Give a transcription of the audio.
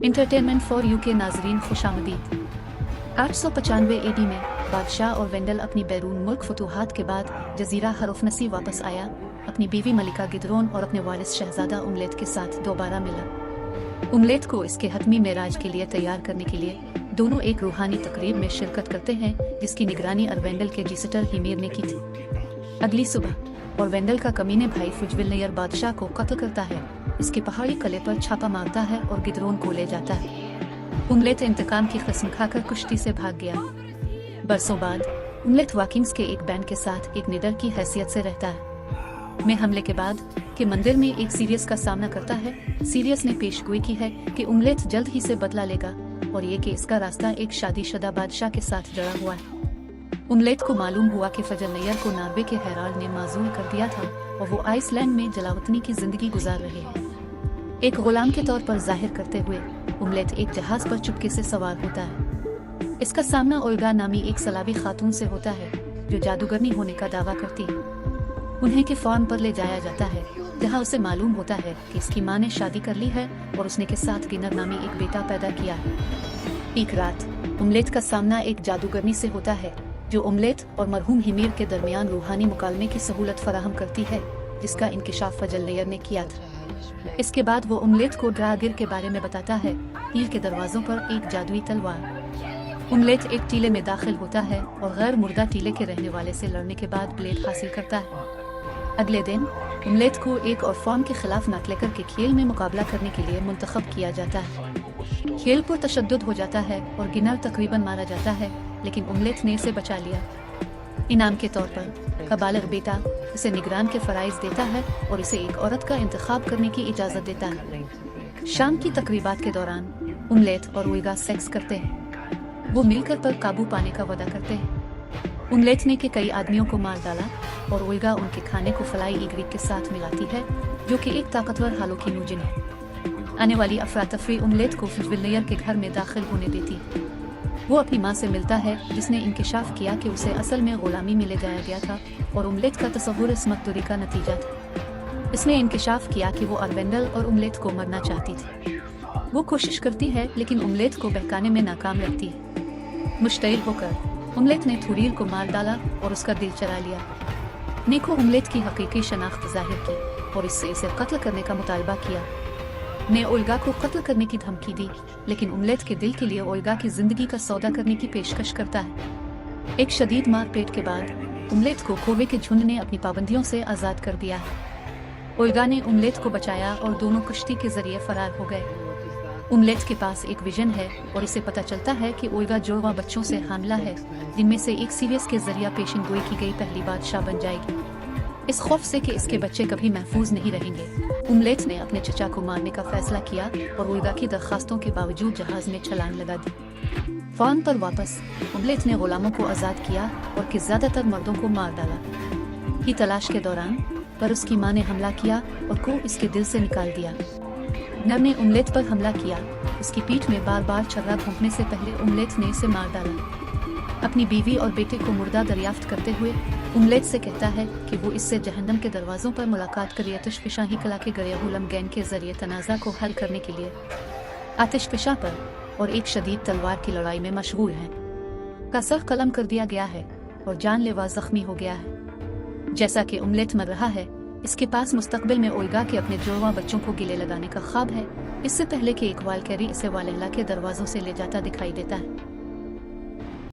Entertainment for you के नाजरीन खुशामदीद। 895 AD में बादशाह और वेंडल अपनी बैरून मुल्क फतूहात के बाद जजीरा हरफनसी वापस आया, अपनी बीवी मलिका गिदरोन और अपने वारिस शहजादा उमलेत के साथ दोबारा मिला। उमलेत को इसके हतमी मेराज के लिए तैयार करने के लिए दोनों एक रूहानी तकरीब में शिरकत करते हैं, जिसकी निगरानी अरवेंडल के जिसटर हिमीर ने की थी। अगली सुबह और वेंडल का कमीने भाई फुजविलनयर बादशाह को कत्ल करता है, इसके पहाड़ी कले पर छापा मारता है और गिदरोन को ले जाता है। उमलेत इंतकाम की कसम खाकर कुश्ती से भाग गया। बरसों बाद उमलेत वाकिंग्स के एक बैंड के साथ एक निडर की हैसियत से रहता है। में हमले के बाद के मंदिर में एक सीरियस का सामना करता है। सीरियस ने पेशगोई की है कि उमलेत जल्द ही से बदला लेगा और ये कि इसका रास्ता एक शादीशुदा बादशाह के साथ जुड़ा हुआ है। उमलेत को मालूम हुआ कि फजलनयर को नार्वे के हेराल्ड ने माजूल कर दिया था और वो आइसलैंड में जलावतनी की जिंदगी गुजार रहे हैं। एक गुलाम के तौर पर जाहिर करते हुए उमलेत एक जहाज पर चुपके से सवार होता है। इसका सामना ओल्गा नामी एक सलाबी खातून से होता है जो जादूगरनी होने का दावा करती है। उन्हें के फार्म पर ले जाया जाता है, जहां उसे मालूम होता है कि इसकी मां ने शादी कर ली है और उसने के साथ गिनर नामी एक बेटा पैदा किया है। एक रात उमलेत का सामना एक जादूगरनी से होता है जो उमलेत और मरहूम हिमीर के दरमियान रूहानी मुकालमे की सहूलत फराहम करती है, जिसका इंकिशाफ फजलनयर ने किया था। इसके बाद वो उमलेत को ड्रागिर के बारे में बताता है, टील के दरवाजों पर एक जादुई तलवार। उमलेत एक टीले में दाखिल होता है और गैर मुर्दा टीले के रहने वाले से लड़ने के बाद ब्लेड हासिल करता है। अगले दिन उमलेत को एक और फॉर्म के खिलाफ नाकलेकर के खेल में मुकाबला करने के लिए मुंतखब किया जाता है। खेल पर तशद्दुद हो जाता है और गिनर तकरीबन मारा जाता है, लेकिन उमलेत ने इसे बचा लिया। इनाम के तौर पर कबालग बेटा इसे निगरान के फराइज देता है और इसे एक औरत का इंतखाब करने की इजाजत देता है। शाम की तकरीबात के दौरान उमलेत और ओल्गा सेक्स करते हैं। वो मिलकर पर काबू पाने का वादा करते हैं। उमलेत ने के कई आदमियों को मार डाला और ओल्गा उनके खाने को फलाई इग्रिक के साथ मिलाती है, जो कि एक ताकतवर हालोकिनोजिन है। आने वाली अफरा-तफरी उमलेत को फुजविलनयर के घर में दाखिल होने देती है। वो अपनी मां से मिलता है, जिसने इंकिशाफ किया कि उसे असल में गुलामी में ले जाया गया था और उमलेत का तस्वुर इस मकदूरी का नतीजा था। इसने इंकिशाफ किया कि वो अरवेंडल और उमलेत को मरना चाहती थी। वो कोशिश करती है लेकिन उमलेत को बहकाने में नाकाम रहती है। मुश्तइल होकर उमलेत ने थुरील को मार डाला और उसका दिल चरा लिया। नेको उमलेत की हकीकी शनाख्त जाहिर की और इससे इसे कत्ल करने का मुतालबा किया। ने ओल्गा को कत्ल करने की धमकी दी, लेकिन उमलेत के दिल के लिए ओल्गा की जिंदगी का सौदा करने की पेशकश करता है। एक शदीद मारपीट के बाद उमलेत को कौवे के झुंड ने अपनी पाबंदियों से आज़ाद कर दिया है। ओल्गा ने उमलेत को बचाया और दोनों कश्ती के जरिए फरार हो गए। उमलेत के पास एक विजन है और इसे पता चलता है कि ओल्गा जुड़वा बच्चों से हामला है, जिनमें से एक सीरियस के जरिए पेशन गोई की गई पहली बादशाह बन जाएगी। इस खौफ से कि इसके बच्चे कभी महफूज नहीं रहेंगे, उमलेत ने अपने चचा को मारने का फैसला किया और ओल्गा की दरखास्तों के बावजूद जहाज में छलांग लगा दी। फार्म पर वापस उमलेत ने गुलामों को आज़ाद किया और कि ज्यादातर मर्दों को मार डाला। की तलाश के दौरान पर उसकी मां ने हमला किया और को इसके दिल से निकाल दिया। नर ने उमलेत पर हमला किया। उसकी पीठ में बार बार छर्रा घोंपने से पहले उमलेत ने इसे मार डाला। अपनी बीवी और बेटे को मुर्दा दरियाफ्त करते हुए उमलेत से कहता है कि वो इससे जहन्नम के दरवाजों पर मुलाकात कर आतिशफशाही कला के गरियाहुलम गैन के जरिए तनाज़ा को हल करने के लिए आतिशफशा पर और एक शदीद तलवार की लड़ाई में मशगूल है। का सर कलम कर दिया गया है और जानलेवा जख्मी हो गया है। जैसा कि उमलेत मर रहा है, इसके पास मुस्तकबिल में ओल्गा के अपने जुड़वा बच्चों को गिले लगाने का ख्वाब है, इससे पहले कि एक वालकैरी इसे वालहला के दरवाजों से ले जाता दिखाई देता है।